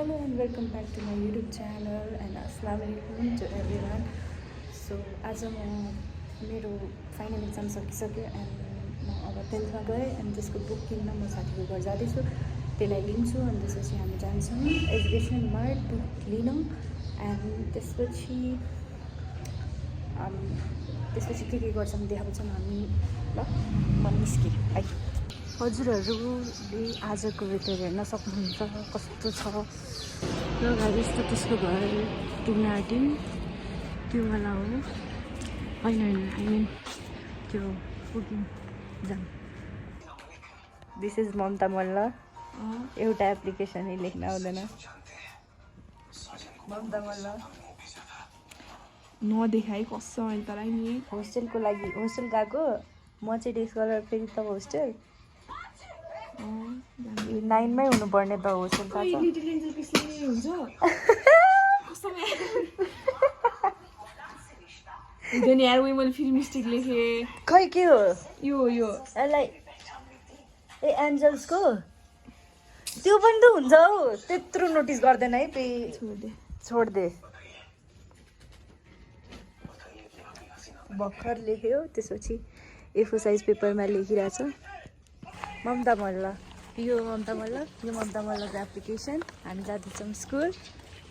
Hello and welcome back to my YouTube channel and Assalamualaikum to everyone. So आज म मेरो final exam सकिसक्यो and म अब 10th मा गएँ एन्ड त्यसको बुक किन्न म साथीको घर जाँदैछु, त्यसलाई लिन्छु अनि त्यसपछि हामी जान्छौँ एजुकेसन मार्ट बुक लिन एन्ड त्यसपछि के गर्छौँ देखाउँछौँ हामी ल। म निस्केँ है। हजुरहरूले आजको वेदर हेर्न सक्नुहुन्छ कस्तो छ र गाडी यस्तो त्यसको घर पुग्न आँट्यौँ त्यो वाला हो होइन आई मिन त्यो पुग्यौँ जाम। This is Mamata Malla. एउटा एप्लिकेसन लेख्न आउँदैन। ममता मल्ल नदेखाइ कसो अहिले तर नि होस्टेलको लागि होस्टेल गएको म चाहिँ डे स्कलर फेरि त होस्टेल 9 मै हुनुपर्ने त होस्टेल थाहा हुँदैन यार उयो मैले फेरि मिस्टेक लेखेँ खै के हो यो यसलाई ए एन्जल्सको त्यो पनि त हुन्छ हौ त्यत्रो नोटिस गर्दैन है पे छोड्दे भर्खर लेख्यो त्यसपछि A4 साइज पेपरमा लेखिरहेछ ममता मल्ल यो ममता मल्लको एप्लिकेसन हामी जाँदैछौँ स्कुल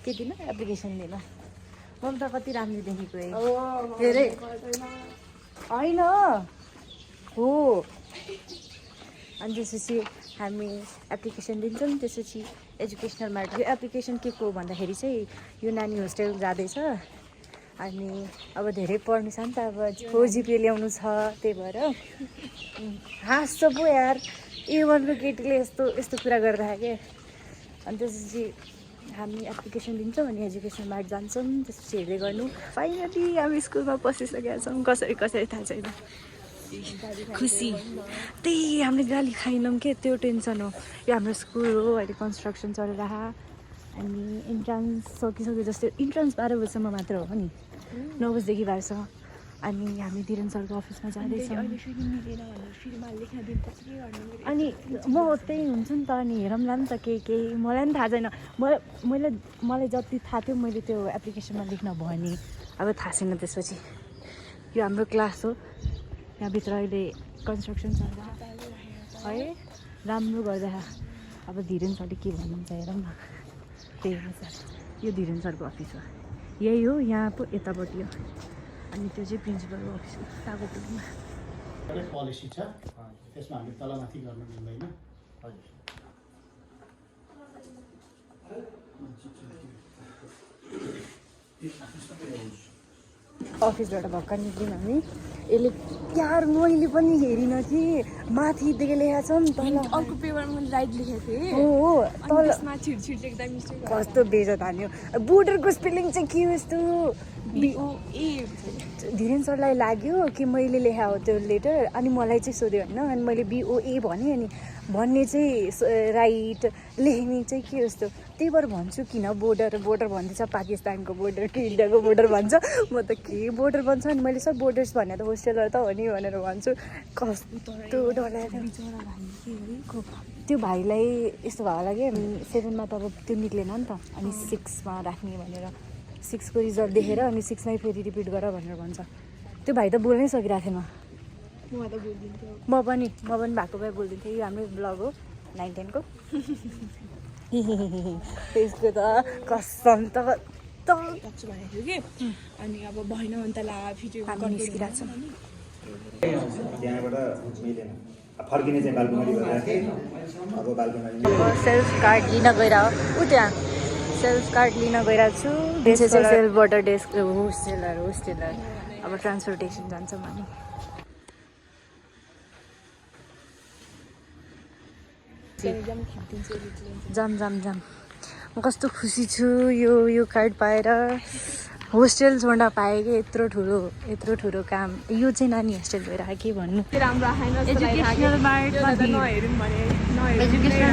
के दिन एप्लिकेसन दिन ममता कति राम्रो देखेको हेरे होइन हो अनि त्यसपछि हामी एप्लिकेसन दिन्छौँ त्यसपछि एजुकेसनल मार्ट यो एप्लिकेसन के को भन्दाखेरि चाहिँ यो नानी होस्टेल जाँदैछ अनि अब धेरै पढ्नु छ नि त अब जिपे ल्याउनु छ त्यही भएर हाँस्छ पो यार A1को केटीले यस्तो कुरा गरिरहेको क्या अनि त्यसपछि हामी एप्लिकेसन दिन्छौँ अनि एजुकेसन मार्ट जान्छौँ त्यसपछि हेर्दै गर्नु फाइनली हामी स्कुलमा पसिसकेका छौँ कसरी थाहा छैन खुसी त्यही हामीले गाली खाएनौँ के त्यो टेन्सन हो यो हाम्रो स्कुल हो अहिले कन्स्ट्रक्सन चलिरह अनि इन्ट्रान्स सकिसक्यो जस्तै इन्ट्रान्स 12 बजीसम्म मात्र हो नि 9 बजीदेखि 12 सम्म अनि हामी धीरेन सरको अफिसमा जाँदैछौँ अनि म त्यही हुन्छु नि त अनि हेरौँला नि त केही मलाई पनि थाहा छैन मलाई जति थाहा थियो मैले त्यो एप्लिकेसनमा लेख्न भने अब थाहा छैन त्यसपछि यो हाम्रो क्लास हो यहाँभित्र अहिले कन्स्ट्रक्सन चल्दा है राम्रो गर्दा अब धीरेन सरले के भन्नुहुन्छ हेरौँ न त्यही अनुसार यो धीरेन सरको अफिस हो यही हो यहाँ पो यतापट्टि हो अनि त्यो चाहिँ प्रिन्सिपलको अफिस हो तागोपुरमा पोलिसी छ त्यसमा हामीले तलमाथि गर्न मिल्दैन अफिसबाट भर्खर निक्ल्यौँ हामी यसले यार मैले पनि हेरिनँ कि माथिदेखि लेखेको छ नि तल अर्को पेपरमा मैले राइट लेखेको थिएँ हो तल छिट लेख्दा मिस्टेक कस्तो बेइज्जत हान्यो बोर्डरको स्पेलिङ चाहिँ के हो यस्तो धीरेन सरलाई लाग्यो कि मैले लेखा हो त्यो लेटर अनि मलाई चाहिँ सोध्यो होइन अनि मैले BOA भनेँ अनि भन्ने चाहिँ राइट लेख्ने चाहिँ के यस्तो त्यही भएर भन्छु किन बोर्डर भन्दैछ पाकिस्तानको बोर्डर कि इन्डियाको बोर्डर भन्छ म त के बोर्डर भन्छ अनि मैले सब बोर्डर्स भने त होस्टेलहरू त हो नि भनेर भन्छु कस्तो डराएको त्यो भाइलाई यस्तो भयो होला कि 7 मा त अब त्यो निक्लेन नि त अनि 6 मा राख्ने भनेर 6 को रिजल्ट देखेर अनि 6 मै फेरि रिपिट गर भनेर भन्छ त्यो भाइ त बोल्नै सकिरहेको थिएन म पनि भएको भए बोलिदिन्थेँ यो हाम्रो ब्लग हो 9-10 को त्यसको त कसम त भनेको थियो कि अनि अब भएन भने त ला भिडियो निस्किरहेको छ फर्किने चाहिँ बालकुमारी अब बालकुमारी सेल्फ कार्ड लिन गइरहेको ऊ त्यहाँ सेल्फ कार्ड लिन गइरहेको छु त्यसै चाहिँ सेल्फबाट डेस्क होस्टेलर अब ट्रान्सपोर्टेसन जान्छौँ हामी जाम म कस्तो खुसी छु यो कार्ड पाएर होस्टेल छोड्न पाएँ कि यत्रो ठुलो काम यो चाहिँ नानी होस्टेल गएर के भन्नु राम्रो आएन एजुकेसनल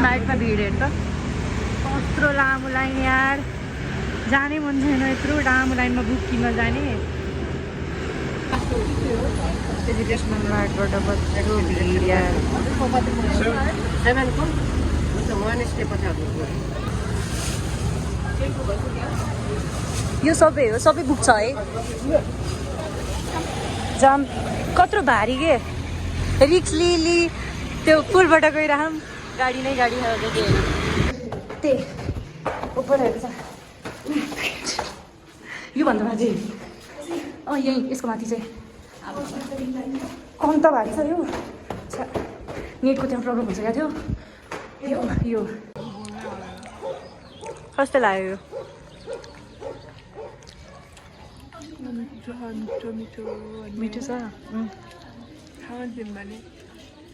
मार्टमा भिड हेर्नु त कत्रो लामो लाइन यार जानै मन छैन यत्रो लामो लाइनमा बुक किन्न जाने एजुकेसनल मार्टबाट कत्रो भिड यार यो सबै हो, सबै पुग्छ है। जाम कत्रो भारी के रिक्स लिली त्यो पुलबाट गइरहँ गाडी नै गाडी त्यही उपरहरू छ योभन्दा माथि यहीँ यसको माथि चाहिँ कम त भारी छ यो नेटको त्यहाँ प्रब्लम हुन्छ क्या थियो यो कस्तो लाग्यो यो मिठो छ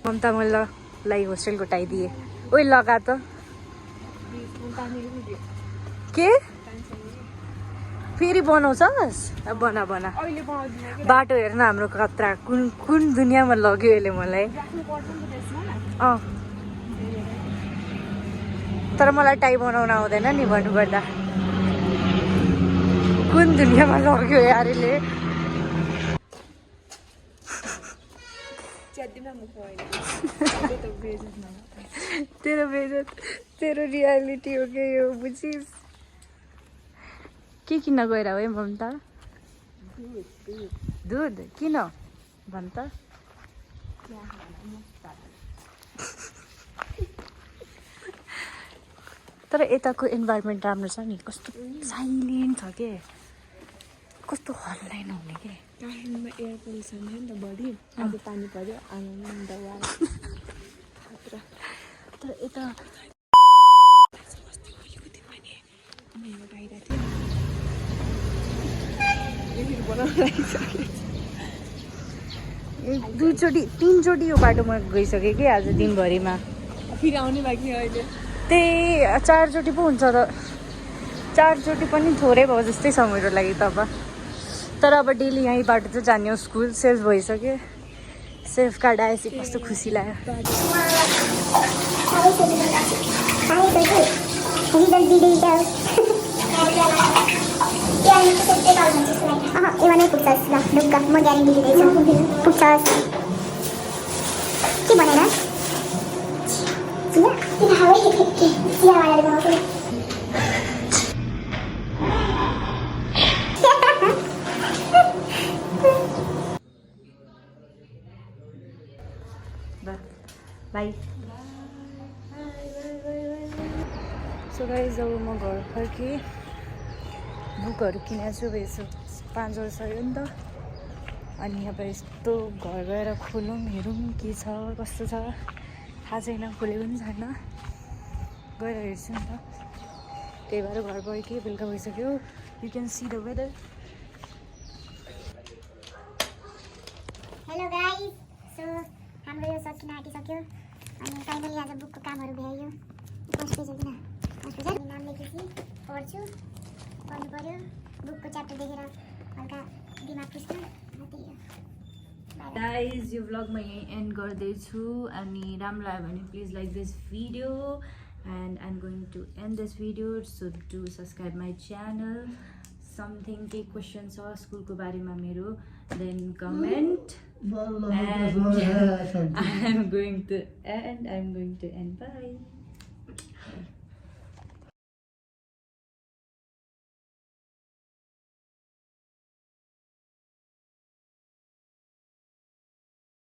ममता मल्ललाई होस्टेल घटाइदिए ओइ लगा त के फेरि बनाउँछस् अब बना बाटो हेर्न हाम्रो खतरा कुन दुनियाँमा लग्यो यसले मलाई तर मलाई टाई बनाउन आउँदैन नि भन्नुपर्दा कुन दुनियाँमा लग्यो यार यसले तेरो बेजत तेरो रियालिटी हो के यो बुझिस् के किन्न गएर हो है ममता दुध किन भन् त तर यताको इन्भाइरोमेन्ट राम्रो छ नि कस्तो साइलेन्ट छ के कस्तो हल्लै नहुने के काठमाडौँमा एयर पोल्युसन थियो नि त बढी आज पानी पर्यो आनन्द तर यता दुईचोटि तीनचोटि यो बाटोमा गइसकेँ कि आज दिनभरिमा फेरि आउने बाँकी अहिले त्यही 4चोटि पो हुन्छ त 4चोटि पनि थोरै भयो जस्तै छ मेरो लागि त अब तर अब डेली यहीँ बाटो चाहिँ जाने हो स्कुल सेल्फ भइसक्यो सेल्फ कार्ड आएपछि कस्तो खुसी लाग्यो एमा पुग्छस् ल ढुक्क म ग्यारेन्टी दिँदैछु पुग्छस् के भनेर बाई सो गाइस अब म घर फर्केँ बुकहरू किनेको छु यसो 5 वर्ष यो नि त अनि अब यस्तो घर गएर खोलौँ हेरौँ के छ कस्तो छ थाहा छैन खोलेको पनि छैन गएर हेर्छु नि त त्यही भएर घर गएँ बेलुका भइसक्यो you can see the weather hello guys so हाम्रो यो सकिन आँटिसक्यो अनि फाइनली आज बुकको कामहरू भ्याइयो फर्स्ट पेज हो किन फर्स्ट पेज नाम लेखेपछि पढ्छु पढ्नु पऱ्यो बुकको च्याप्टर देखेर हल्का दिमाग पुस्छ त्यही हो गाइज यो भ्लग म यहीँ एन्ड गर्दैछु अनि राम्रो लाग्यो भने please like this video and I am going to end this video so to subscribe my channel something केही क्वेसन छ स्कुलको बारेमा मेरो then comment and I'm going to end. Bye.